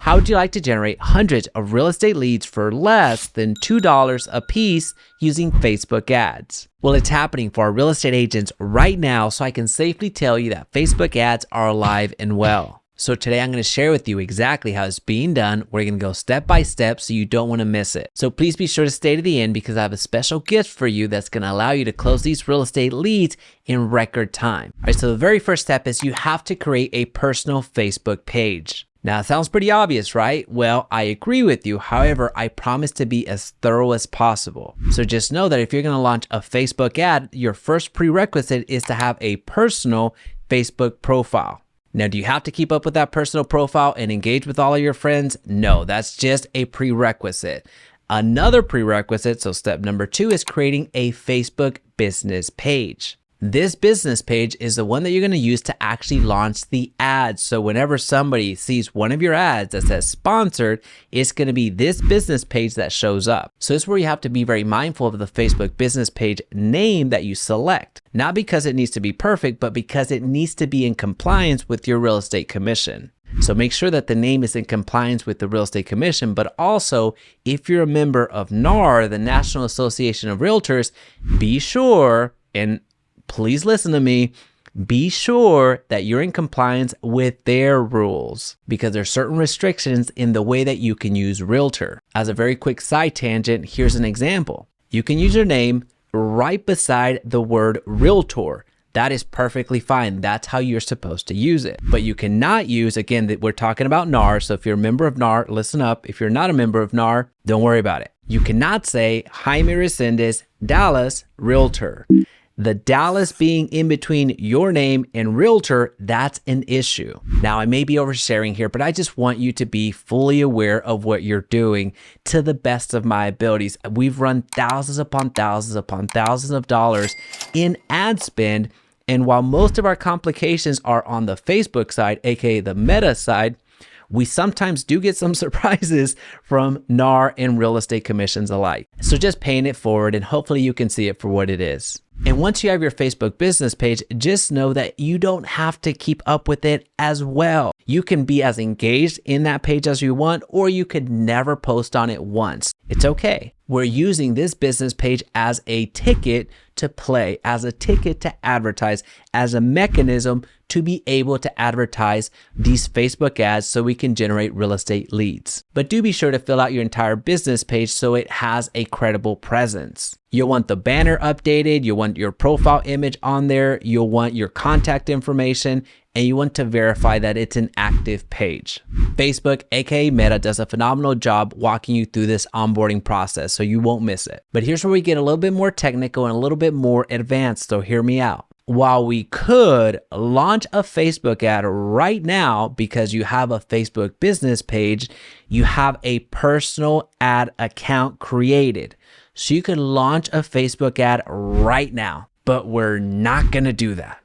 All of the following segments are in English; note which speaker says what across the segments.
Speaker 1: How would you like to generate hundreds of real estate leads for less than $2 a piece using Facebook ads? Well, it's happening for our real estate agents right now, so I can safely tell you that Facebook ads are alive and well. So today I'm going to share with you exactly how it's being done. We're going to go step by step so you don't want to miss it. So please be sure to stay to the end because I have a special gift for you that's going to allow you to close these real estate leads in record time. All right, so the very first step is you have to create a personal Facebook page. Now, it sounds pretty obvious, right? Well, I agree with you. However, I promise to be as thorough as possible. So just know that if you're going to launch a Facebook ad, your first prerequisite is to have a personal Facebook profile. Now, do you have to keep up with that personal profile and engage with all of your friends? No, that's just a prerequisite. Another prerequisite, so step number 2, is creating a Facebook business page. This business page is the one that you're going to use to actually launch the ads. So whenever somebody sees one of your ads that says sponsored, it's going to be this business page that shows up. So this is where you have to be very mindful of the Facebook business page name that you select. Not because it needs to be perfect, but because it needs to be in compliance with your real estate commission. So make sure that the name is in compliance with the real estate commission, but also if you're a member of NAR, the National Association of Realtors, be sure, and please listen to me, be sure that you're in compliance with their rules because there are certain restrictions in the way that you can use Realtor. As a very quick side tangent, here's an example. You can use your name right beside the word Realtor. That is perfectly fine. That's how you're supposed to use it. But you cannot use, again, that we're talking about NAR. So if you're a member of NAR, listen up. If you're not a member of NAR, don't worry about it. You cannot say Jaime Resendiz, Dallas, Realtor. The Dallas being in between your name and Realtor, that's an issue. Now, I may be oversharing here, but I just want you to be fully aware of what you're doing to the best of my abilities. We've run thousands upon thousands upon thousands of dollars in ad spend. And while most of our complications are on the Facebook side, aka the Meta side, we sometimes do get some surprises from NAR and real estate commissions alike. So just paying it forward and hopefully you can see it for what it is. And once you have your Facebook business page, just know that you don't have to keep up with it as well. You can be as engaged in that page as you want, or you could never post on it once. It's okay. We're using this business page as a ticket to play, as a ticket to advertise, as a mechanism to be able to advertise these Facebook ads so we can generate real estate leads. But do be sure to fill out your entire business page so it has a credible presence. You'll want the banner updated, you'll want your profile image on there, you'll want your contact information, and you want to verify that it's an active page. Facebook, aka Meta, does a phenomenal job walking you through this onboarding process, so you won't miss it. But here's where we get a little bit more technical and a little bit more advanced, so hear me out. While we could launch a Facebook ad right now because you have a Facebook business page, you have a personal ad account created. So you could launch a Facebook ad right now, but we're not going to do that.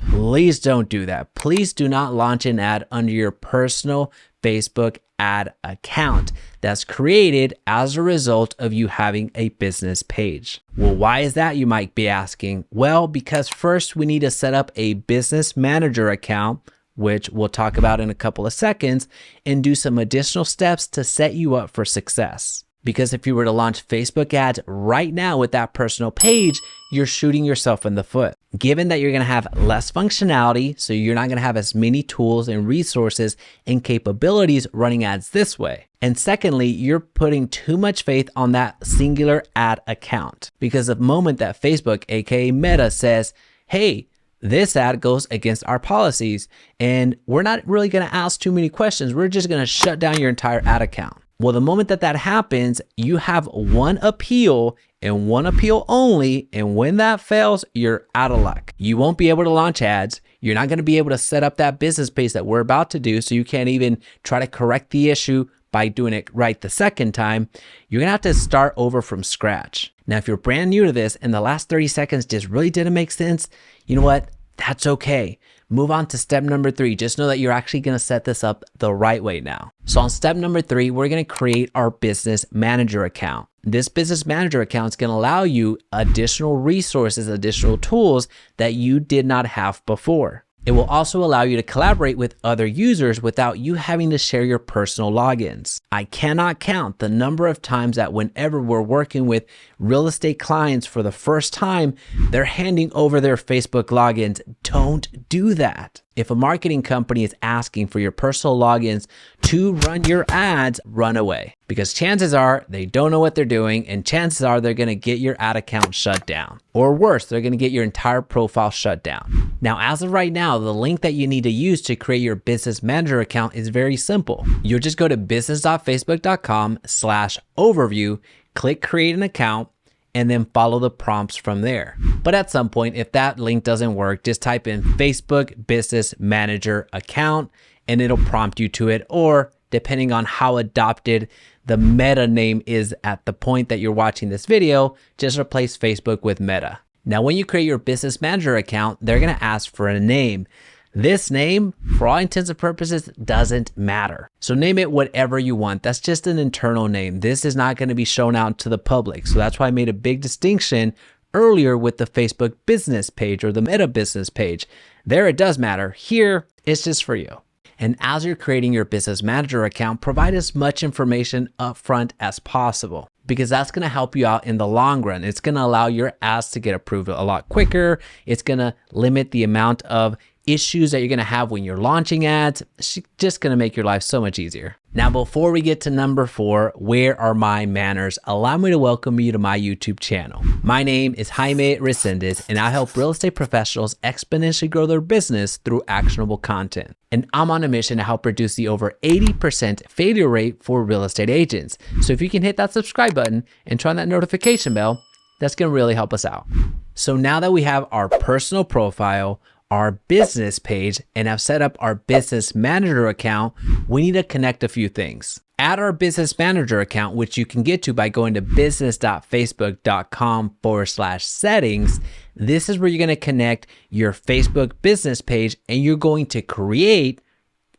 Speaker 1: Please don't do that. Please do not launch an ad under your personal Facebook ad account that's created as a result of you having a business page. Well, why is that, you might be asking? Well, because first we need to set up a business manager account, which we'll talk about in a couple of seconds, and do some additional steps to set you up for success. Because if you were to launch Facebook ads right now with that personal page, you're shooting yourself in the foot. Given that you're going to have less functionality, so you're not going to have as many tools and resources and capabilities running ads this way. And secondly, you're putting too much faith on that singular ad account. Because the moment that Facebook, aka Meta, says, hey, this ad goes against our policies, and we're not really going to ask too many questions, we're just going to shut down your entire ad account. Well, the moment that that happens, you have one appeal and one appeal only. And when that fails, you're out of luck. You won't be able to launch ads. You're not going to be able to set up that business page that we're about to do. So you can't even try to correct the issue by doing it right the second time. You're going to have to start over from scratch. Now, if you're brand new to this and the last 30 seconds just really didn't make sense, you know what? That's okay. Move on to step number 3. Just know that you're actually going to set this up the right way now. So on step number 3, we're going to create our business manager account. This business manager account is going to allow you additional resources, additional tools that you did not have before. It will also allow you to collaborate with other users without you having to share your personal logins. I cannot count the number of times that whenever we're working with real estate clients for the first time, they're handing over their Facebook logins. Don't do that. If a marketing company is asking for your personal logins to run your ads, run away. Because chances are they don't know what they're doing, and chances are they're going to get your ad account shut down. Or worse, they're going to get your entire profile shut down. Now, as of right now, the link that you need to use to create your business manager account is very simple. You'll just go to business.facebook.com/overview, click create an account, and then follow the prompts from there. But at some point, if that link doesn't work, just type in Facebook Business Manager account and it'll prompt you to it. Or depending on how adopted the Meta name is at the point that you're watching this video, just replace Facebook with Meta. Now, when you create your Business Manager account, they're gonna ask for a name. This name, for all intents and purposes, doesn't matter. So name it whatever you want. That's just an internal name. This is not going to be shown out to the public. So that's why I made a big distinction earlier with the Facebook business page or the Meta business page. There it does matter. Here, it's just for you. And as you're creating your Business Manager account, provide as much information upfront as possible, because that's going to help you out in the long run. It's going to allow your ads to get approved a lot quicker. It's going to limit the amount of issues that you're going to have when you're launching ads. It's just going to make your life so much easier. Now, before we get to number 4, where are my manners? Allow me to welcome you to my YouTube channel. My name is Jaime Resendiz, and I help real estate professionals exponentially grow their business through actionable content. And I'm on a mission to help reduce the over 80% failure rate for real estate agents. So if you can hit that subscribe button and turn on that notification bell, that's going to really help us out. So now that we have our personal profile, our business page, and have set up our Business Manager account, we need to connect a few things. Add our Business Manager account, which you can get to by going to business.facebook.com/settings. This is where you're going to connect your Facebook business page, and you're going to create,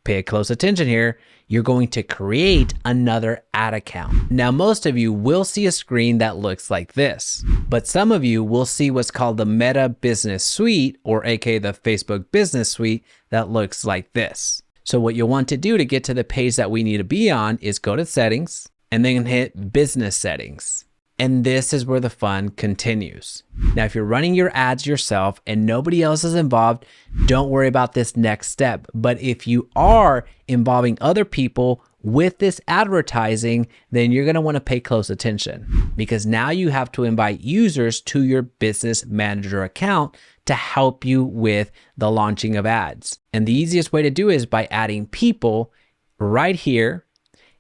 Speaker 1: pay close attention here, you're going to create another ad account. Now, most of you will see a screen that looks like this, but some of you will see what's called the Meta Business Suite, or aka the Facebook Business Suite, that looks like this. So what you'll want to do to get to the page that we need to be on is go to Settings and then hit Business Settings. And this is where the fun continues. Now, if you're running your ads yourself and nobody else is involved, don't worry about this next step. But if you are involving other people with this advertising, then you're going to want to pay close attention, because now you have to invite users to your Business Manager account to help you with the launching of ads. And the easiest way to do it is by adding people right here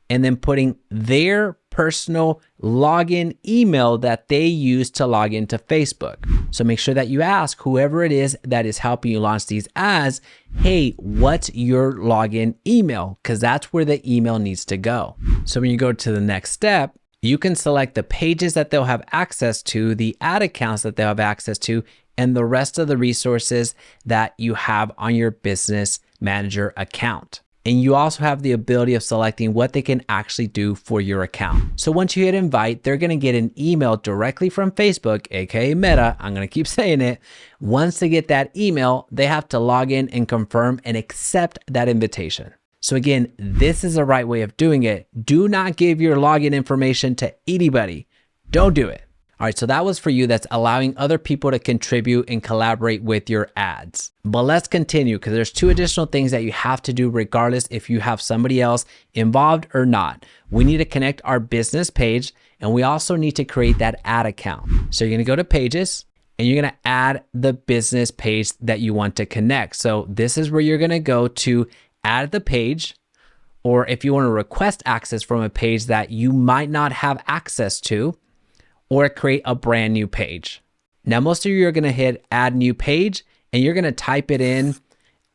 Speaker 1: and then putting their personal login email that they use to log into Facebook. So make sure that you ask whoever it is that is helping you launch these ads, hey, what's your login email? Because that's where the email needs to go. So when you go to the next step, you can select the pages that they'll have access to, the ad accounts that they'll have access to, and the rest of the resources that you have on your Business Manager account. And you also have the ability of selecting what they can actually do for your account. So once you hit invite, they're going to get an email directly from Facebook, aka Meta. I'm going to keep saying it. Once they get that email, they have to log in and confirm and accept that invitation. So again, this is the right way of doing it. Do not give your login information to anybody. Don't do it. All right, so that was for you. That's allowing other people to contribute and collaborate with your ads. But let's continue, because there's 2 additional things that you have to do regardless if you have somebody else involved or not. We need to connect our business page, and we also need to create that ad account. So you're gonna go to Pages, and you're gonna add the business page that you want to connect. So this is where you're gonna go to add the page, or if you wanna request access from a page that you might not have access to, or create a brand new page. Now, most of you are gonna hit add new page, and you're gonna type it in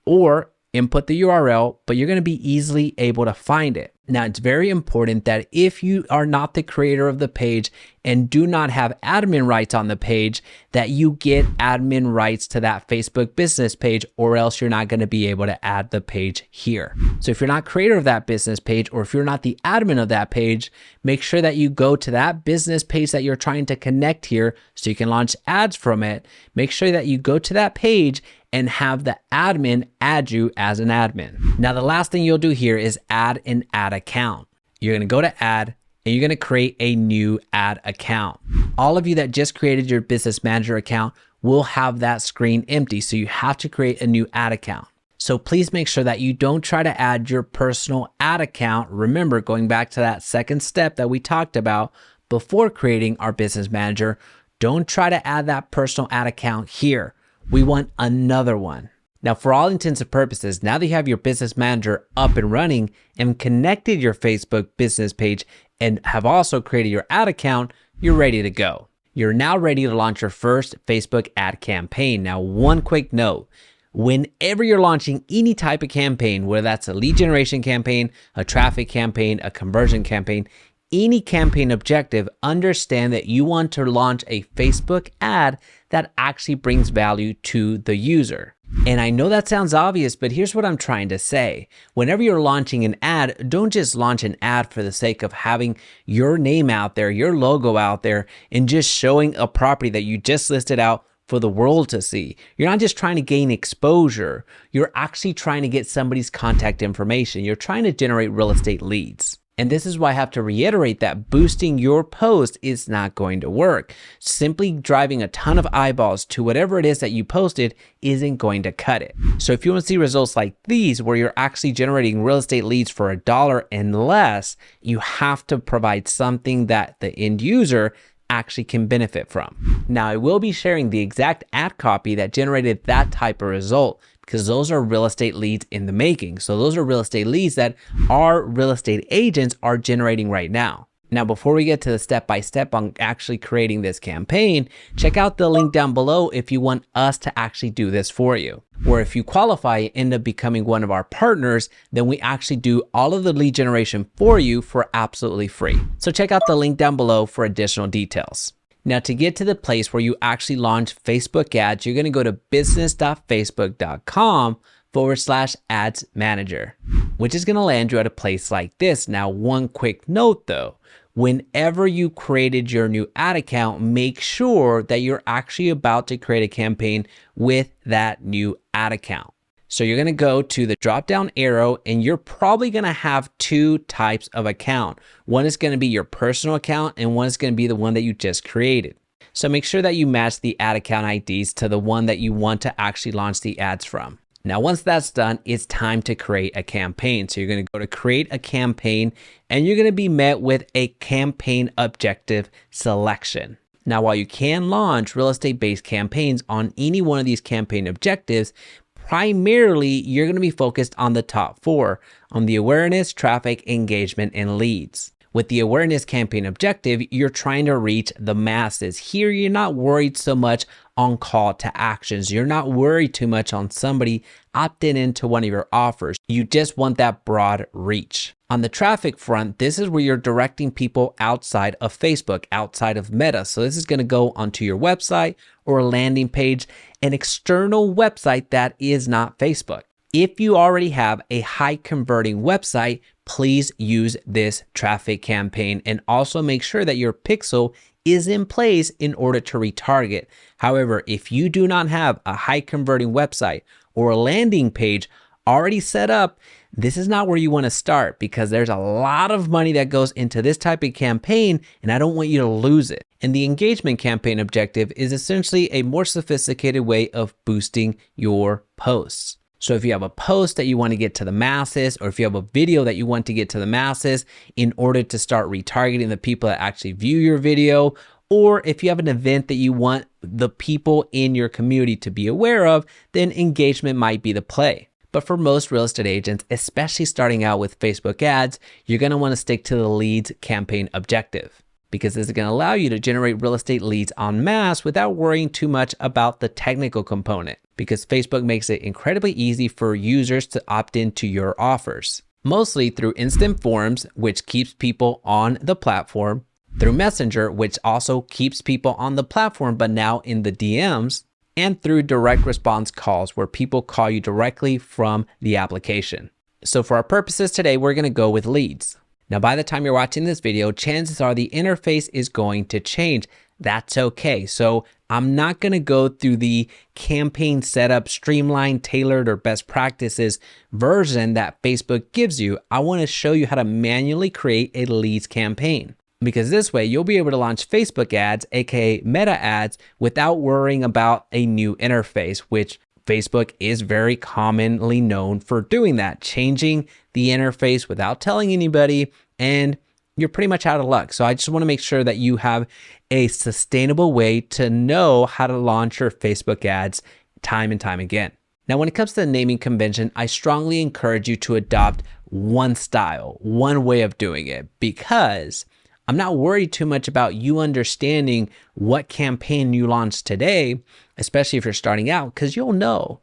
Speaker 1: or input the URL, but you're gonna be easily able to find it. Now, it's very important that if you are not the creator of the page and do not have admin rights on the page, that you get admin rights to that Facebook business page, or else you're not going to be able to add the page here. So if you're not creator of that business page, or if you're not the admin of that page, make sure that you go to that business page that you're trying to connect here so you can launch ads from it. Make sure that you go to that page and have the admin add you as an admin. Now, the last thing you'll do here is add an ad account. You're gonna go to add and you're gonna create a new ad account. All of you that just created your business manager account will have that screen empty, so you have to create a new ad account. So please make sure that you don't try to add your personal ad account. Remember, going back to that second step that we talked about before creating our business manager, don't try to add that personal ad account here. We want another one. Now, for all intents and purposes, now that you have your business manager up and running and connected your Facebook business page and have also created your ad account, you're ready to go. You're now ready to launch your first Facebook ad campaign. Now, one quick note. Whenever you're launching any type of campaign, whether that's a lead generation campaign, a traffic campaign, a conversion campaign, any campaign objective, understand that you want to launch a Facebook ad that actually brings value to the user. And I know that sounds obvious, but here's what I'm trying to say. Whenever you're launching an ad, don't just launch an ad for the sake of having your name out there, your logo out there, and just showing a property that you just listed out for the world to see. You're not just trying to gain exposure. You're actually trying to get somebody's contact information. You're trying to generate real estate leads. And this is why I have to reiterate that boosting your post is not going to work. Simply driving a ton of eyeballs to whatever it is that you posted isn't going to cut it. So if you want to see results like these, where you're actually generating real estate leads for $1 and less, you have to provide something that the end user actually can benefit from. Now, I will be sharing the exact ad copy that generated that type of result, because those are real estate leads in the making. So those are real estate leads that our real estate agents are generating right now. Now, before we get to the step-by-step on actually creating this campaign, check out the link down below if you want us to actually do this for you. Or if you qualify and end up becoming one of our partners, then we actually do all of the lead generation for you for absolutely free. So check out the link down below for additional details. Now, to get to the place where you actually launch Facebook ads, you're going to go to business.facebook.com/ads manager, which is going to land you at a place like this. Now, one quick note though, whenever you created your new ad account, make sure that you're actually about to create a campaign with that new ad account. So you're going to go to the drop down arrow and you're probably going to have two types of account. One is going to be your personal account and one is going to be the one that you just created. So make sure that you match the ad account IDs to the one that you want to actually launch the ads from. Now, once that's done, it's time to create a campaign. So you're going to go to create a campaign and you're going to be met with a campaign objective selection. Now, while you can launch real estate based campaigns on any one of these campaign objectives, primarily, you're going to be focused on the top four, on the awareness, traffic, engagement, and leads. With the awareness campaign objective, you're trying to reach the masses. Here, you're not worried so much on call to actions. You're not worried too much on somebody opting into one of your offers. You just want that broad reach. On the traffic front, this is where you're directing people outside of Facebook, outside of Meta. So this is going to go onto your website or a landing page, an external website that is not Facebook. If you already have a high converting website, please use this traffic campaign and also make sure that your pixel is in place in order to retarget. However, if you do not have a high converting website or a landing page already set up, this is not where you want to start, because there's a lot of money that goes into this type of campaign and I don't want you to lose it. And the engagement campaign objective is essentially a more sophisticated way of boosting your posts. So if you have a post that you want to get to the masses, or if you have a video that you want to get to the masses in order to start retargeting the people that actually view your video, or if you have an event that you want the people in your community to be aware of, then engagement might be the play. But for most real estate agents, especially starting out with Facebook ads, you're going to want to stick to the leads campaign objective, because this is going to allow you to generate real estate leads en masse without worrying too much about the technical component, because Facebook makes it incredibly easy for users to opt into your offers. mostly through instant forms, which keeps people on the platform, through Messenger, which also keeps people on the platform, but now in the DMs, and through direct response calls where people call you directly from the application. So for our purposes today, we're gonna go with leads. Now, by the time you're watching this video, chances are the interface is going to change. That's okay. So I'm not gonna go through the campaign setup, streamlined, tailored, or best practices version that Facebook gives you. I wanna show you how to manually create a leads campaign, because this way you'll be able to launch Facebook ads, aka meta ads, without worrying about a new interface, which Facebook is very commonly known for doing that, changing the interface without telling anybody, and you're pretty much out of luck. So I just want to make sure that you have a sustainable way to know how to launch your Facebook ads time and time again. Now, when it comes to the naming convention, I strongly encourage you to adopt one style, one way of doing it, because I'm not worried too much about you understanding what campaign you launch today, especially if you're starting out, because you'll know.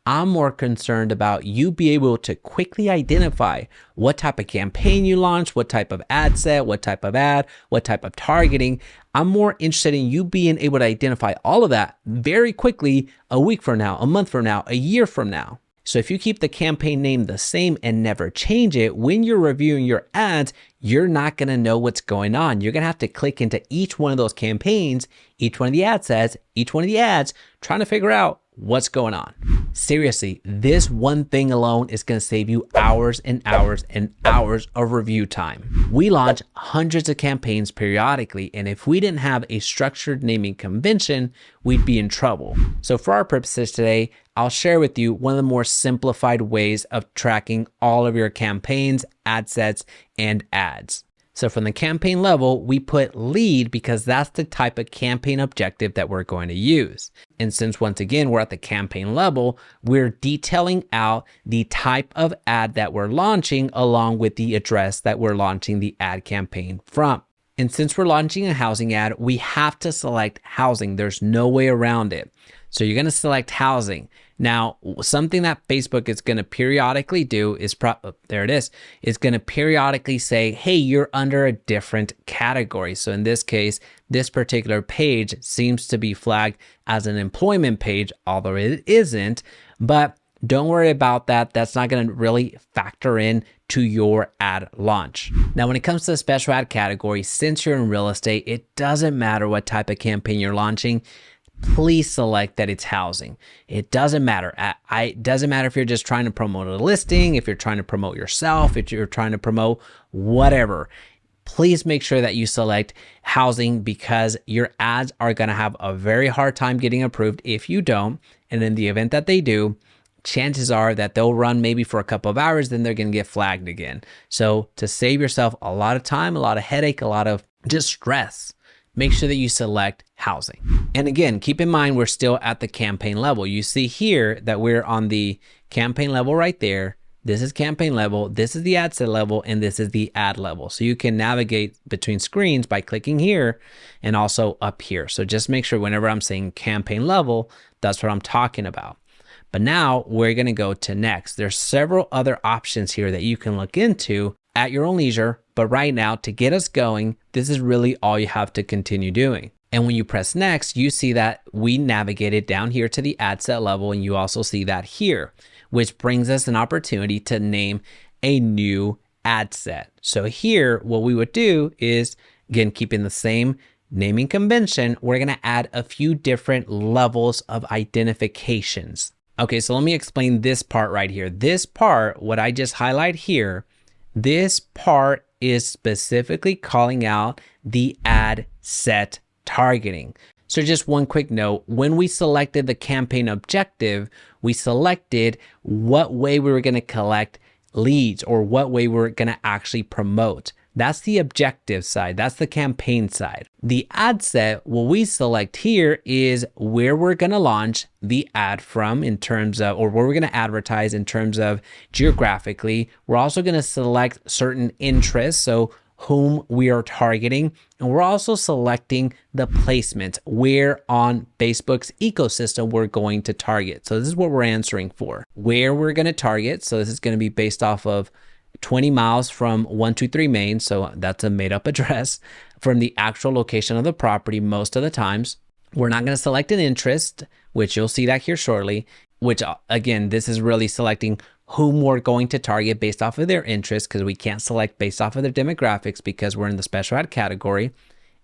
Speaker 1: I'm more concerned about you be able to quickly identify what type of campaign you launch, what type of ad set, what type of ad, what type of targeting. I'm more interested in you being able to identify all of that very quickly, a week from now, a month from now, a year from now. So if you keep the campaign name the same and never change it, when you're reviewing your ads, you're not gonna know what's going on. You're gonna have to click into each one of those campaigns, each one of the ad sets, each one of the ads, trying to figure out what's going on. Seriously, this one thing alone is gonna save you hours and hours and hours of review time. We launch hundreds of campaigns periodically, and if we didn't have a structured naming convention, we'd be in trouble. So for our purposes today, I'll share with you one of the more simplified ways of tracking all of your campaigns, ad sets, and ads. So from the campaign level, we put lead because that's the type of campaign objective that we're going to use. And since once again, we're at the campaign level, we're detailing out the type of ad that we're launching along with the address that we're launching the ad campaign from. And since we're launching a housing ad, we have to select housing. There's no way around it. So you're gonna select housing. Now, something that Facebook is gonna periodically do is, is gonna periodically say, hey, you're under a different category. So in this case, this particular page seems to be flagged as an employment page, although it isn't, but don't worry about that. That's not gonna really factor in to your ad launch. Now, when it comes to the special ad category, since you're in real estate, it doesn't matter what type of campaign you're launching. Please select that it's housing. It doesn't matter. It doesn't matter if you're just trying to promote a listing, if you're trying to promote yourself, if you're trying to promote whatever. Please make sure that you select housing, because your ads are gonna have a very hard time getting approved if you don't. And in the event that they do, chances are that they'll run maybe for a couple of hours, then they're gonna get flagged again. So to save yourself a lot of time, a lot of headache, a lot of just stress, make sure that you select housing. And again, keep in mind, we're still at the campaign level. You see here that we're on the campaign level right there. This is campaign level, this is the ad set level, and this is the ad level. So you can navigate between screens by clicking here and also up here. So just make sure whenever I'm saying campaign level, that's what I'm talking about. But now we're gonna go to next. There's several other options here that you can look into at your own leisure, but right now, to get us going, this is really all you have to continue doing. And when you press next, you see that we navigated down here to the ad set level, and you also see that here, which brings us an opportunity to name a new ad set. So here, what we would do is, again, keeping the same naming convention, we're gonna add a few different levels of identifications. Okay, so let me explain this part right here. This part, what I just highlight here, this part is specifically calling out the ad set targeting. So just one quick note, when we selected the campaign objective, we selected what way we were gonna collect leads or what way we're gonna actually promote. That's the objective side, that's the campaign side. The ad set, what we select here is where we're gonna launch the ad from in terms of, or where we're gonna advertise in terms of geographically. We're also gonna select certain interests, so whom we are targeting. And we're also selecting the placement, where on Facebook's ecosystem we're going to target. So this is what we're answering for, where we're gonna target. So this is gonna be based off of 20 miles from 123 Main, so that's a made up address, from the actual location of the property most of the times. We're not going to select an interest, which you'll see that here shortly, which again, this is really selecting whom we're going to target based off of their interest, because we can't select based off of their demographics because we're in the special ad category.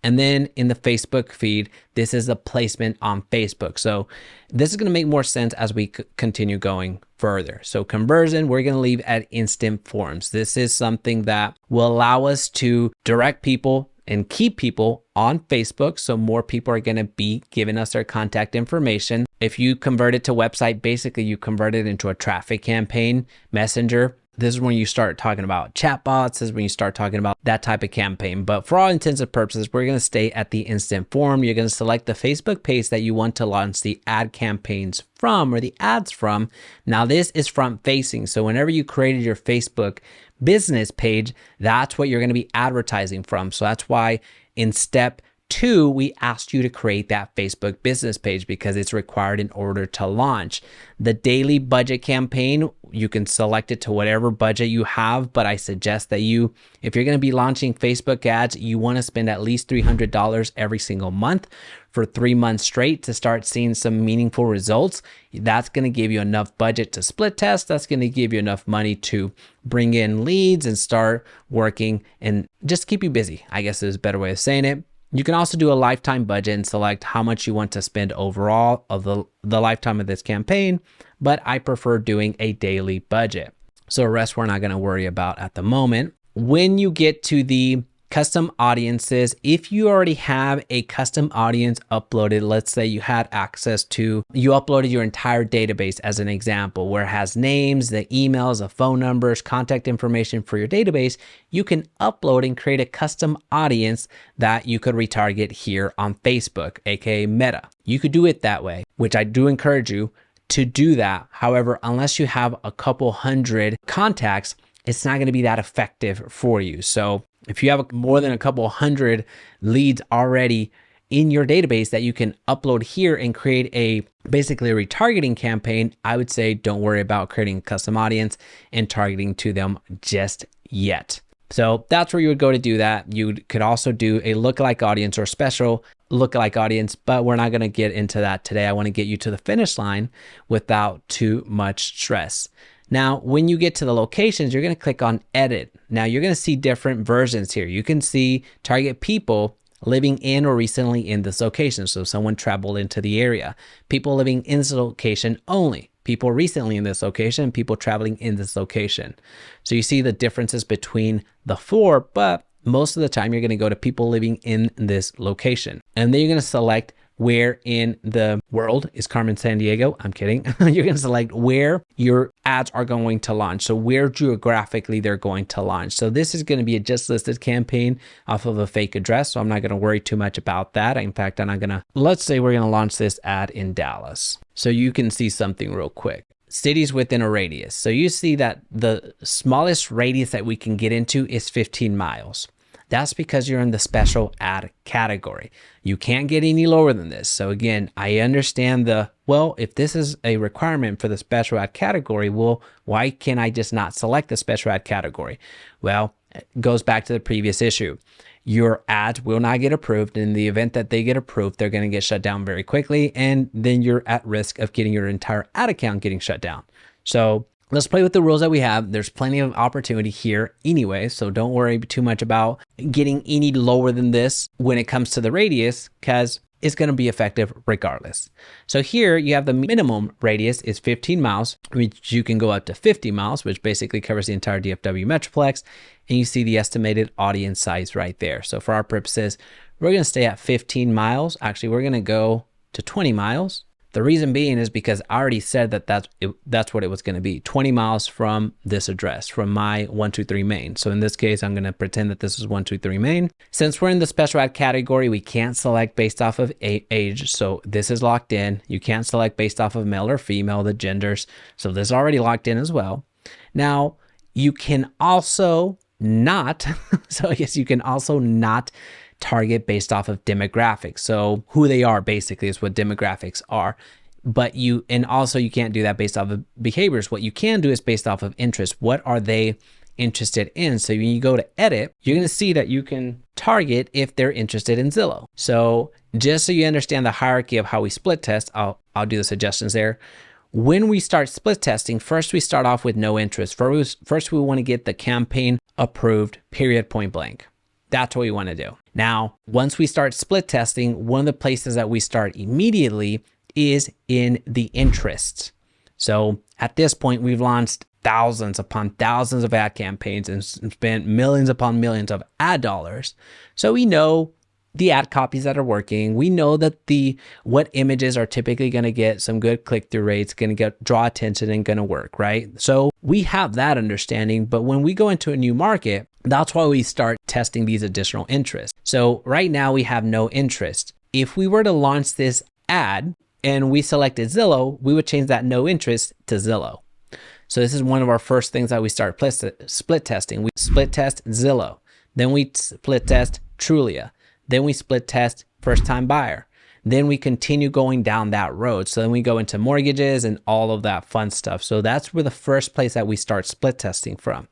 Speaker 1: And then in the Facebook feed, this is a placement on Facebook. So this is going to make more sense as we continue going further. So conversion, we're going to leave at instant forms. This is something that will allow us to direct people and keep people on Facebook. So more people are going to be giving us their contact information. If you convert it to website, basically you convert it into a traffic campaign, messenger. This is when you start talking about chatbots. This is when you start talking about that type of campaign. But for all intents and purposes, we're going to stay at the instant form. You're going to select the Facebook page that you want to launch the ad campaigns from, or the ads from. Now this is front facing. So whenever you created your Facebook business page, that's what you're going to be advertising from. So that's why in step 2, we asked you to create that Facebook business page, because it's required in order to launch. The daily budget campaign, you can select it to whatever budget you have, but I suggest that if you're going to be launching Facebook ads, you want to spend at least $300 every single month for 3 months straight to start seeing some meaningful results. That's going to give you enough budget to split test. That's going to give you enough money to bring in leads and start working and just keep you busy, I guess is a better way of saying it. You can also do a lifetime budget and select how much you want to spend overall of the lifetime of this campaign, but I prefer doing a daily budget. So the rest we're not going to worry about at the moment. When you get to the custom audiences, if you already have a custom audience uploaded, let's say you uploaded your entire database as an example, where it has names, the emails, the phone numbers, contact information for your database, you can upload and create a custom audience that you could retarget here on Facebook, aka Meta. You could do it that way, which I do encourage you to do that. However, unless you have a couple hundred contacts, it's not going to be that effective for you. So if you have more than a couple hundred leads already in your database that you can upload here and create basically a retargeting campaign, I would say don't worry about creating a custom audience and targeting to them just yet. So that's where you would go to do that. You could also do a lookalike audience or special lookalike audience, but we're not going to get into that today. I want to get you to the finish line without too much stress. Now, when you get to the locations, you're going to click on edit. Now you're going to see different versions here. You can see target people living in or recently in this location. So someone traveled into the area, people living in this location only, people recently in this location, people traveling in this location. So you see the differences between the 4, but most of the time you're going to go to people living in this location. And then you're going to select where in the world is Carmen Sandiego. I'm kidding. You're going to select where your ads are going to launch. So where geographically they're going to launch. So this is going to be a just listed campaign off of a fake address. So I'm not going to worry too much about that. In fact, let's say we're going to launch this ad in Dallas. So you can see something real quick. Cities within a radius. So you see that the smallest radius that we can get into is 15 miles. That's because you're in the special ad category. You can't get any lower than this. So again, I understand if this is a requirement for the special ad category, well, why can't I just not select the special ad category? Well, it goes back to the previous issue. Your ads will not get approved. In the event that they get approved, they're going to get shut down very quickly. And then you're at risk of getting your entire ad account getting shut down. So let's play with the rules that we have. There's plenty of opportunity here anyway, so don't worry too much about getting any lower than this when it comes to the radius, because it's going to be effective regardless. So here you have the minimum radius is 15 miles, which you can go up to 50 miles, which basically covers the entire DFW Metroplex. And you see the estimated audience size right there. So for our purposes, we're going to stay at 15 miles. Actually, we're going to go to 20 miles. The reason being is because I already said that's what it was going to be, 20 miles from this address, from my 123 Main. So in this case, I'm going to pretend that this is 123 Main. Since we're in the special ad category, we can't select based off of age. So this is locked in. You can't select based off of male or female, the genders. So this is already locked in as well. Now, you can also not, you can also not target based off of demographics. So who they are basically is what demographics are. But you can't do that based off of behaviors. What you can do is based off of interest. What are they interested in. So when you go to edit, you're going to see that you can target if they're interested in Zillow. So just so you understand the hierarchy of how we split test, I'll do the suggestions there. When we start split testing, first we start off with no interest. First we want to get the campaign approved, period, point blank. That's what we want to do. Now, once we start split testing, one of the places that we start immediately is in the interests. So at this point, we've launched thousands upon thousands of ad campaigns and spent millions upon millions of ad dollars. So we know the ad copies that are working. We know that what images are typically going to get some good click-through rates, going to draw attention and going to work, right? So we have that understanding, but when we go into a new market, that's why we start testing these additional interests. So right now we have no interest. If we were to launch this ad and we selected Zillow, we would change that no interest to Zillow. So this is one of our first things that we start split testing. We split test Zillow, then we split test Trulia, then we split test first time buyer. Then we continue going down that road. So then we go into mortgages and all of that fun stuff. So that's where the first place that we start split testing from.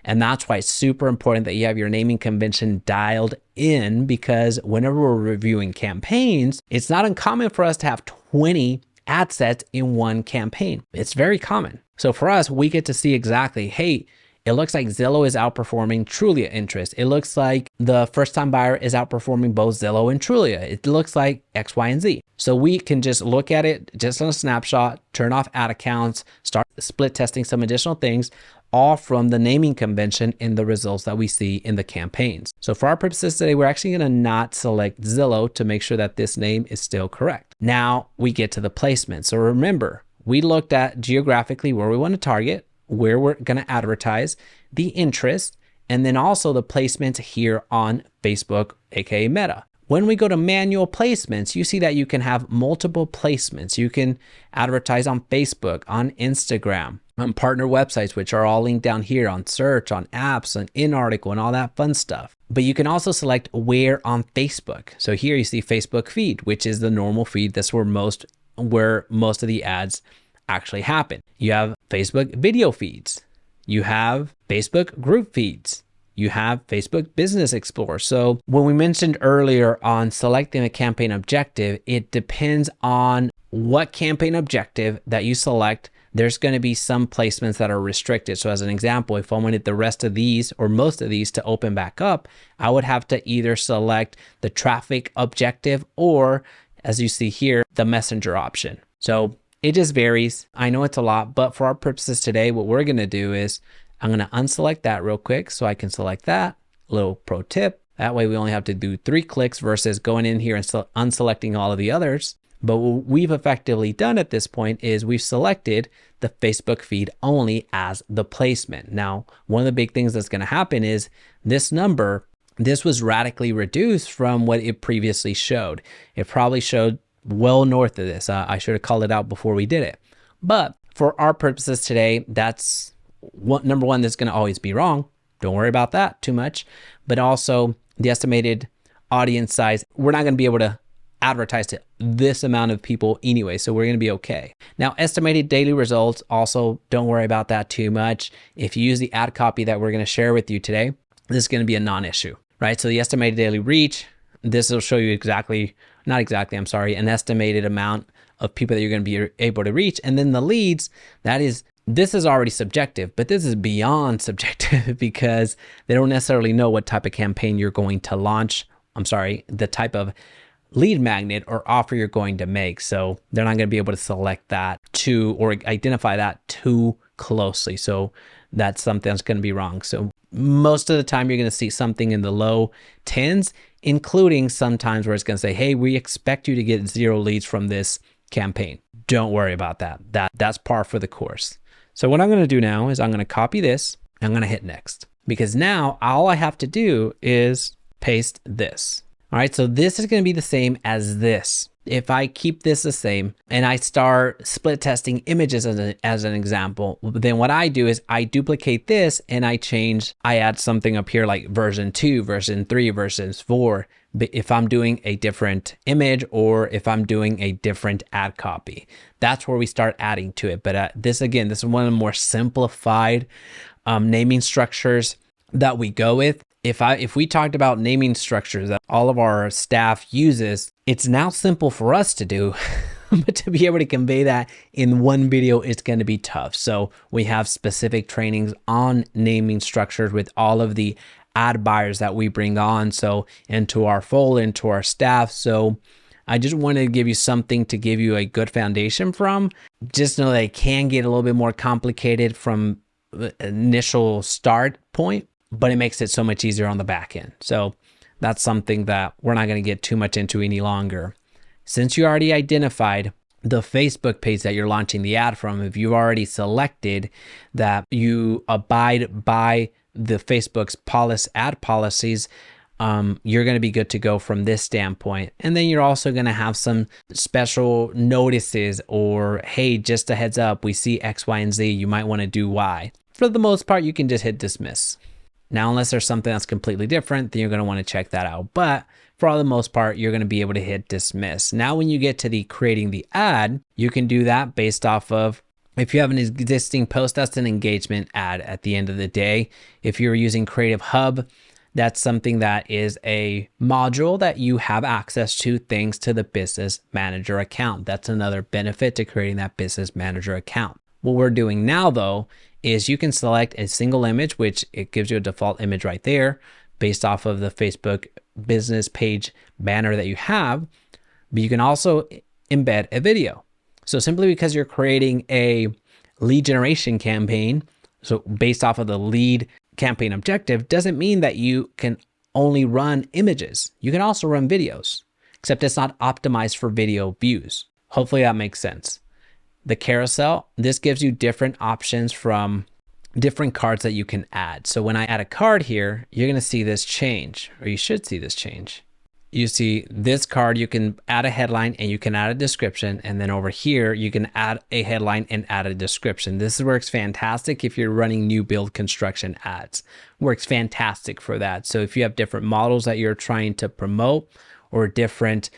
Speaker 1: And that's why it's super important that you have your naming convention dialed in, because whenever we're reviewing campaigns, it's not uncommon for us to have 20 ad sets in one campaign. It's very common. So for us, we get to see exactly, hey, it looks like Zillow is outperforming Trulia interest. It looks like the first time buyer is outperforming both Zillow and Trulia. It looks like X, Y, and Z. So we can just look at it just on a snapshot, turn off ad accounts, start split testing some additional things, all from the naming convention in the results that we see in the campaigns. So for our purposes today, we're actually going to not select Zillow to make sure that this name is still correct. Now we get to the placement. So remember, we looked at geographically where we want to target, where we're going to advertise, the interest, and then also the placement here on Facebook, aka Meta. When we go to manual placements, you see that you can have multiple placements. You can advertise on Facebook, on Instagram, on partner websites, which are all linked down here, on search, on apps, on in article, and all that fun stuff. But you can also select where on Facebook. So here you see Facebook feed, which is the normal feed. That's where most of the ads actually happen. You have Facebook video feeds. You have Facebook group feeds. You have Facebook Business Explorer. So when we mentioned earlier on selecting a campaign objective, it depends on what campaign objective that you select. There's going to be some placements that are restricted. So as an example, if I wanted the rest of these or most of these to open back up, I would have to either select the traffic objective or, as you see here, the messenger option. So it just varies. I know it's a lot, but for our purposes today, what we're going to do is I'm going to unselect that real quick so I can select that. Little pro tip. That way we only have to do 3 clicks versus going in here and unselecting all of the others. But what we've effectively done at this point is we've selected the Facebook feed only as the placement. Now, one of the big things that's going to happen is this number, this was radically reduced from what it previously showed. It probably showed well north of this. I should have called it out before we did it. But for our purposes today, that's number one, that's going to always be wrong. Don't worry about that too much. But also the estimated audience size, we're not going to be able to advertise to this amount of people anyway, so we're going to be okay. Now, estimated daily results, also don't worry about that too much. If you use the ad copy that we're going to share with you today, this is going to be a non-issue, right? So the estimated daily reach, this will show you an estimated amount of people that you're going to be able to reach. And then the leads, this is already subjective, but this is beyond subjective because they don't necessarily know what type of campaign you're going to launch. The type of lead magnet or offer you're going to make. So they're not going to be able to select that or identify that too closely. So that's something that's going to be wrong. So most of the time you're going to see something in the low 10s, including sometimes where it's going to say, hey, we expect you to get 0 leads from this campaign. Don't worry about that. That's par for the course. So what I'm going to do now is I'm going to copy this. I'm going to hit next because now all I have to do is paste this. All right, so this is going to be the same as this. If I keep this the same and I start split testing images as an example, then what I do is I duplicate this and I add something up here like version 2, version 3, version 4. If I'm doing a different image or if I'm doing a different ad copy, that's where we start adding to it. But this is one of the more simplified naming structures that we go with. If we talked about naming structures that all of our staff uses, it's now simple for us to do, but to be able to convey that in one video, it's going to be tough. So we have specific trainings on naming structures with all of the ad buyers that we bring on. So into our fold, into our staff. So I just wanted to give you something to give you a good foundation from. Just know that it can get a little bit more complicated from the initial start point, but it makes it so much easier on the back end. So that's something that we're not going to get too much into any longer. Since you already identified the Facebook page that you're launching the ad from, if you've already selected that you abide by the Facebook's ad policies, you're going to be good to go from this standpoint. And then you're also going to have some special notices or, hey, just a heads up, we see X, Y, and Z, you might want to do Y. For the most part, you can just hit dismiss. Now, unless there's something that's completely different, then you're going to want to check that out. But for all the most part, you're going to be able to hit dismiss. Now, when you get to the creating the ad, you can do that based off of, if you have an existing post, that's an engagement ad at the end of the day. If you're using Creative Hub, that's something that is a module that you have access to thanks to the business manager account. That's another benefit to creating that business manager account. What we're doing now, though, is you can select a single image, which it gives you a default image right there based off of the Facebook business page banner that you have, but you can also embed a video. So simply because you're creating a lead generation campaign, so based off of the lead campaign objective, doesn't mean that you can only run images. You can also run videos, except it's not optimized for video views. Hopefully that makes sense. The carousel, this gives you different options from different cards that you can add. So when I add a card here, you're going to see this change, or you should see this change. You see this card, you can add a headline and you can add a description. And then over here, you can add a headline and add a description. This works fantastic if you're running new build construction ads. Works fantastic for that. So if you have different models that you're trying to promote, or different,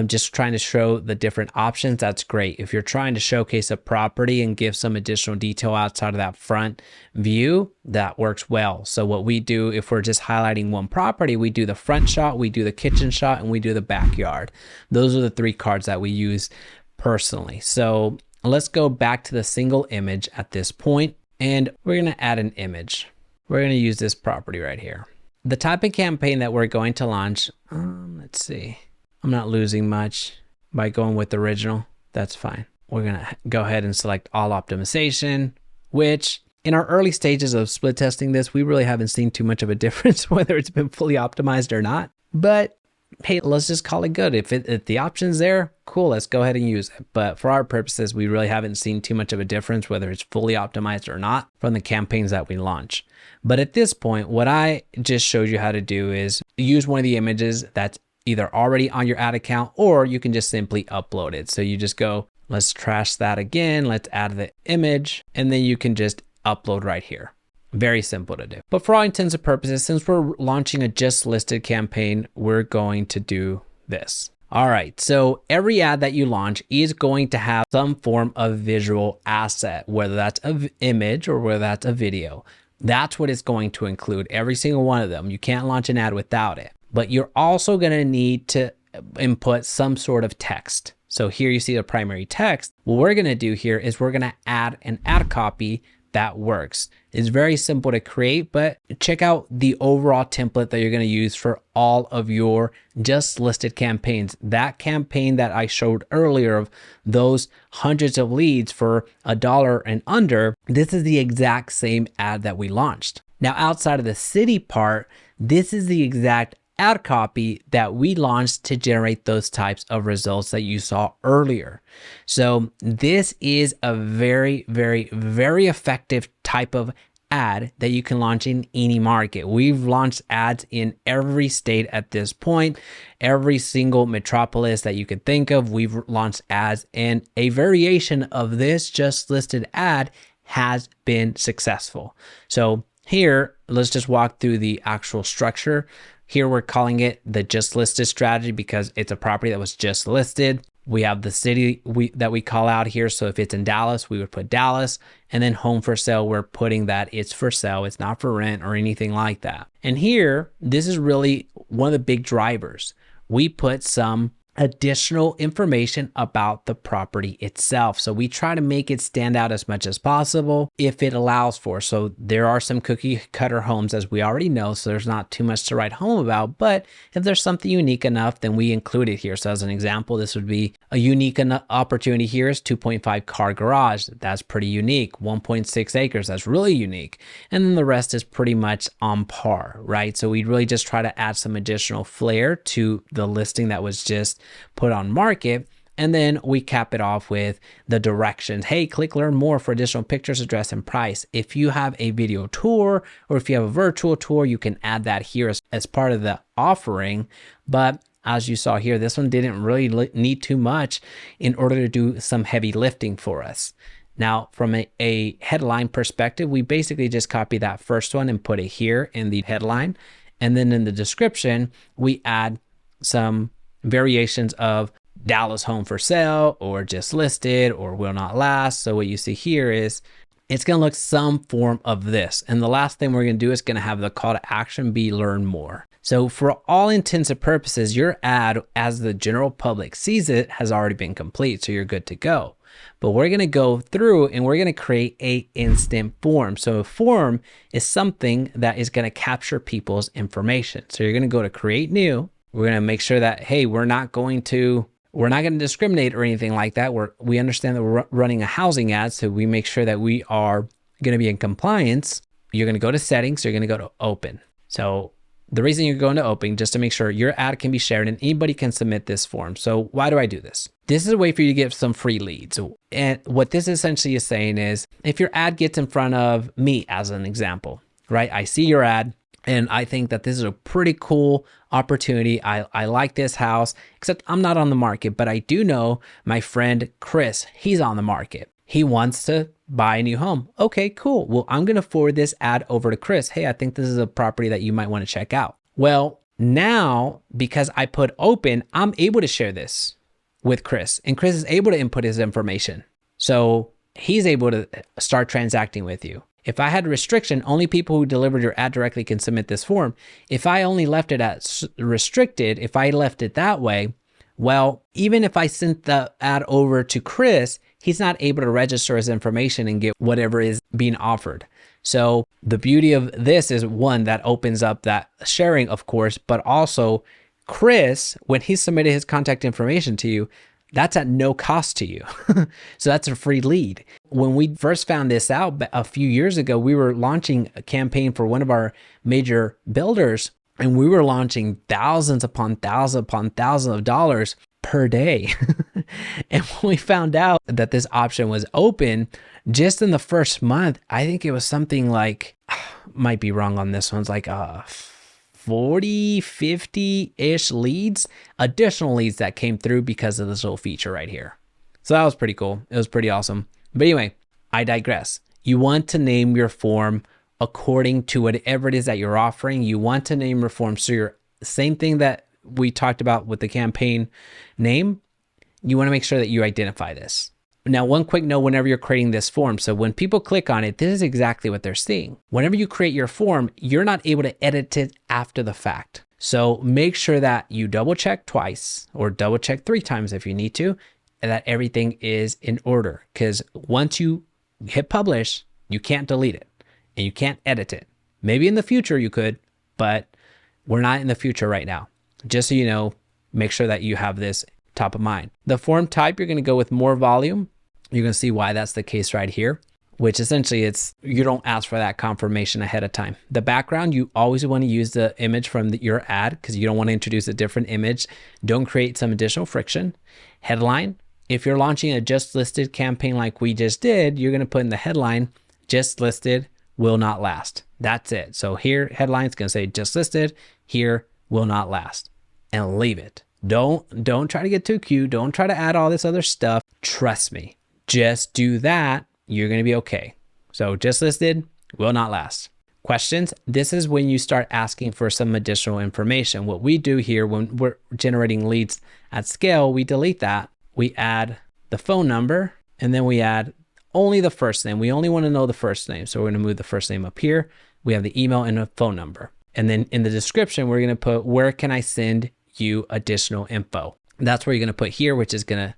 Speaker 1: just trying to show the different options, that's great. If you're trying to showcase a property and give some additional detail outside of that front view, that works well. So what we do, if we're just highlighting one property, we do the front shot, we do the kitchen shot, and we do the backyard. Those are the three cards that we use personally. So let's go back to the single image at this point, and we're gonna add an image. We're gonna use this property right here. The type of campaign that we're going to launch, let's see. I'm not losing much by going with original. That's fine. We're going to go ahead and select all optimization, which in our early stages of split testing this, we really haven't seen too much of a difference whether it's been fully optimized or not. But hey, let's just call it good. If the option's there, cool, let's go ahead and use it. But for our purposes, we really haven't seen too much of a difference whether it's fully optimized or not from the campaigns that we launch. But at this point, what I just showed you how to do is use one of the images that's either already on your ad account, or you can just simply upload it. So you just go, let's trash that again, let's add the image, and then you can just upload right here. Very simple to do. But for all intents and purposes, since we're launching a just listed campaign, we're going to do this. All right, so every ad that you launch is going to have some form of visual asset, whether that's an image or whether that's a video. That's what it's going to include, every single one of them. You can't launch an ad without it. But you're also going to need to input some sort of text. So here you see the primary text. What we're going to do here is we're going to add an ad copy that works. It's very simple to create, but check out the overall template that you're going to use for all of your just listed campaigns. That campaign that I showed earlier of those hundreds of leads for $1 and under, this is the exact same ad that we launched. Now, outside of the city part, this is the exact ad copy that we launched to generate those types of results that you saw earlier. So this is a very, very, very effective type of ad that you can launch in any market. We've launched ads in every state at this point, every single metropolis that you could think of. We've launched ads, and a variation of this just listed ad has been successful. So here, let's just walk through the actual structure. Here we're calling it the just listed strategy because it's a property that was just listed. We have the city that we call out here. So if it's in Dallas, we would put Dallas, and then home for sale, we're putting that it's for sale. It's not for rent or anything like that. And here, this is really one of the big drivers. We put some additional information about the property itself. So we try to make it stand out as much as possible if it allows for. So there are some cookie cutter homes, as we already know, so there's not too much to write home about, but if there's something unique enough, then we include it here. So as an example, this would be a unique opportunity here is 2.5 car garage. That's pretty unique. 1.6 acres. That's really unique. And then the rest is pretty much on par, right? So we really just try to add some additional flair to the listing that was just put on market. And then we cap it off with the directions. Hey, click learn more for additional pictures, address, and price. If you have a video tour or if you have a virtual tour, you can add that here as part of the offering. But as you saw here, this one didn't really need too much in order to do some heavy lifting for us. Now, from a headline perspective, we basically just copy that first one and put it here in the headline. And then in the description, we add some variations of Dallas home for sale or just listed or will not last. So what you see here is it's going to look some form of this. And the last thing we're going to do is going to have the call to action be learn more. So for all intents and purposes, your ad, as the general public sees it, has already been complete. So you're good to go. But we're going to go through and we're going to create a instant form. So a form is something that is going to capture people's information. So you're going to go to create new. We're going to make sure that, hey, we're not going to discriminate or anything like that. We understand that we're running a housing ad, so we make sure that we are going to be in compliance. You're going to go to settings. You're going to go to open. So the reason you're going to open, just to make sure your ad can be shared and anybody can submit this form. So why do I do this? This is a way for you to get some free leads. And what this essentially is saying is, if your ad gets in front of me, as an example, right? I see your ad. And I think that this is a pretty cool opportunity. I like this house, except I'm not on the market, but I do know my friend Chris, he's on the market. He wants to buy a new home. Okay, cool. Well, I'm going to forward this ad over to Chris. Hey, I think this is a property that you might want to check out. Well, now, because I put open, I'm able to share this with Chris, and Chris is able to input his information. So he's able to start transacting with you. If I had a restriction, only people who delivered your ad directly can submit this form. If I only left it as restricted, if I left it that way, well, even if I sent the ad over to Chris, he's not able to register his information and get whatever is being offered. So the beauty of this is, one, that opens up that sharing, of course, but also Chris, when he submitted his contact information to you, that's at no cost to you. So that's a free lead. When we first found this out a few years ago, we were launching a campaign for one of our major builders, and we were launching thousands upon thousands of dollars per day. And when we found out that this option was open, just in the first month, I think it was something like, might be wrong on this one, it's like 40, 50-ish leads, additional leads that came through because of this little feature right here. So that was pretty cool. It was pretty awesome. But anyway, I digress. You want to name your form according to whatever it is that you're offering. You want to name your form. So you're same thing that we talked about with the campaign name. You want to make sure that you identify this. Now, one quick note whenever you're creating this form. So when people click on it, this is exactly what they're seeing. Whenever you create your form, you're not able to edit it after the fact. So make sure that you double check twice or double check 3 times if you need to, and that everything is in order. Because once you hit publish, you can't delete it and you can't edit it. Maybe in the future you could, but we're not in the future right now. Just so you know, make sure that you have this top of mind. The form type, you're going to go with more volume. You're going to see why that's the case right here, which essentially it's, you don't ask for that confirmation ahead of time. The background, you always want to use the image from your ad because you don't want to introduce a different image. Don't create some additional friction. Headline, if you're launching a just listed campaign like we just did, you're going to put in the headline, just listed, will not last. That's it. So here, headline's going to say just listed, here, will not last, and leave it. Don't try to get too cute. Don't try to add all this other stuff. Trust me. Just do that. You're going to be okay. So just listed, will not last. Questions. This is when you start asking for some additional information. What we do here when we're generating leads at scale, we delete that. we add the phone number, and then we add only the first name. We only want to know the first name. So we're going to move the first name up here. We have the email and a phone number. And then in the description, we're going to put, where can I send you additional info? That's where you're going to put here, which is going to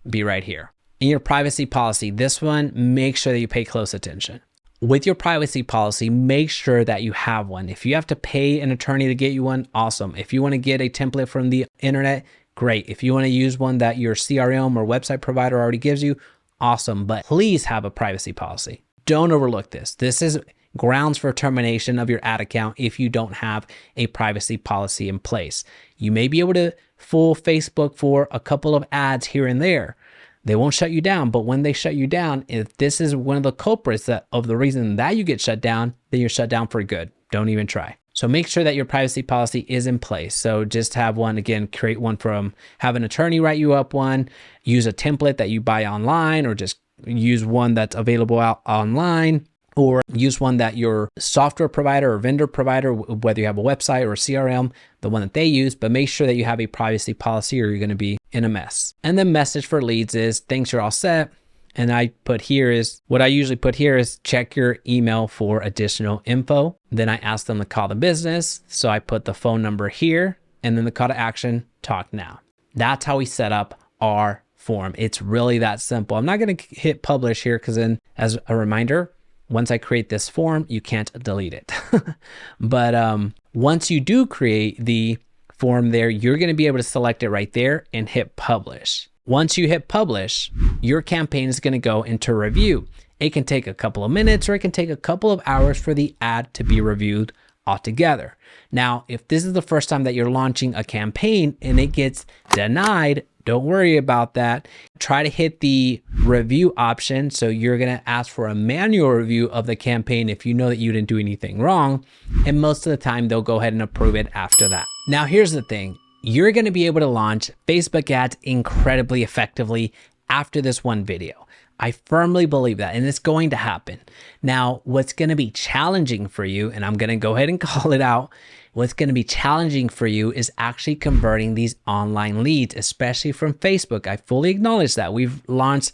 Speaker 1: be right here. In your privacy policy, this one, make sure that you pay close attention. With your privacy policy, make sure that you have one. If you have to pay an attorney to get you one, awesome. If you want to get a template from the internet, great. If you want to use one that your CRM or website provider already gives you, awesome. But please have a privacy policy. Don't overlook this. This is grounds for termination of your ad account if you don't have a privacy policy in place. You may be able to fool Facebook for a couple of ads here and there. They won't shut you down, but when they shut you down, if this is one of the culprits of the reason that you get shut down, then you're shut down for good. Don't even try. So make sure that your privacy policy is in place. So just have one, again, create one from, have an attorney write you up one, use a template that you buy online, or just use one that's available out online, or use one that your software provider or vendor provider, whether you have a website or a CRM, the one that they use, but make sure that you have a privacy policy or you're going to be in a mess. And the message for leads is, thanks, you're all set. And I put here is, what I usually put here is check your email for additional info. Then I ask them to call the business. So I put the phone number here and then the call to action, talk now. That's how we set up our form. It's really that simple. I'm not going to hit publish here because then, as a reminder, once I create this form, you can't delete it. But once you do create the form there, you're going to be able to select it right there and hit publish. Once you hit publish, your campaign is going to go into review. It can take a couple of minutes or it can take a couple of hours for the ad to be reviewed altogether. Now, if this is the first time that you're launching a campaign and it gets denied, don't worry about that. Try to hit the review option. So you're going to ask for a manual review of the campaign if you know that you didn't do anything wrong. And most of the time, they'll go ahead and approve it after that. Now, here's the thing. You're going to be able to launch Facebook ads incredibly effectively after this one video. I firmly believe that, and it's going to happen. Now, what's going to be challenging for you, and I'm going to go ahead and call it out, what's going to be challenging for you is actually converting these online leads, especially from Facebook. I fully acknowledge that. We've launched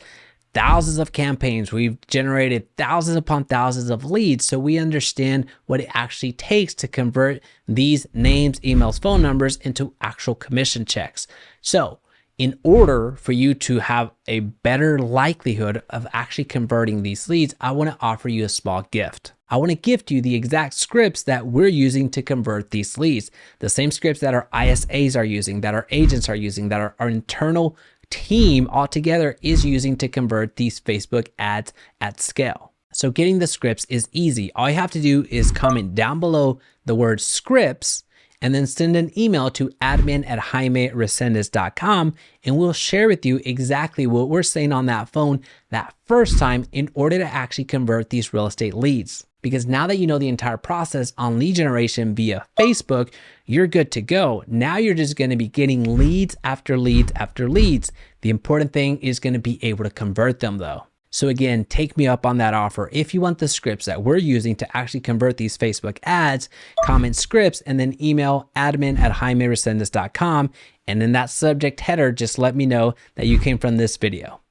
Speaker 1: thousands of campaigns. We've generated thousands upon thousands of leads. So we understand what it actually takes to convert these names, emails, phone numbers into actual commission checks. So in order for you to have a better likelihood of actually converting these leads, I want to offer you a small gift. I want to gift you the exact scripts that we're using to convert these leads. The same scripts that our ISAs are using, that our agents are using, that our internal team altogether is using to convert these Facebook ads at scale. So getting the scripts is easy. All you have to do is comment down below the word scripts and then send an email to admin@JaimeResendiz.com, and we'll share with you exactly what we're saying on that phone that first time in order to actually convert these real estate leads. Because now that you know the entire process on lead generation via Facebook, you're good to go. Now you're just going to be getting leads after leads after leads. The important thing is going to be able to convert them though. So again, take me up on that offer. If you want the scripts that we're using to actually convert these Facebook ads, comment scripts and then email admin@JaimeResendiz.com. And in that subject header, just let me know that you came from this video.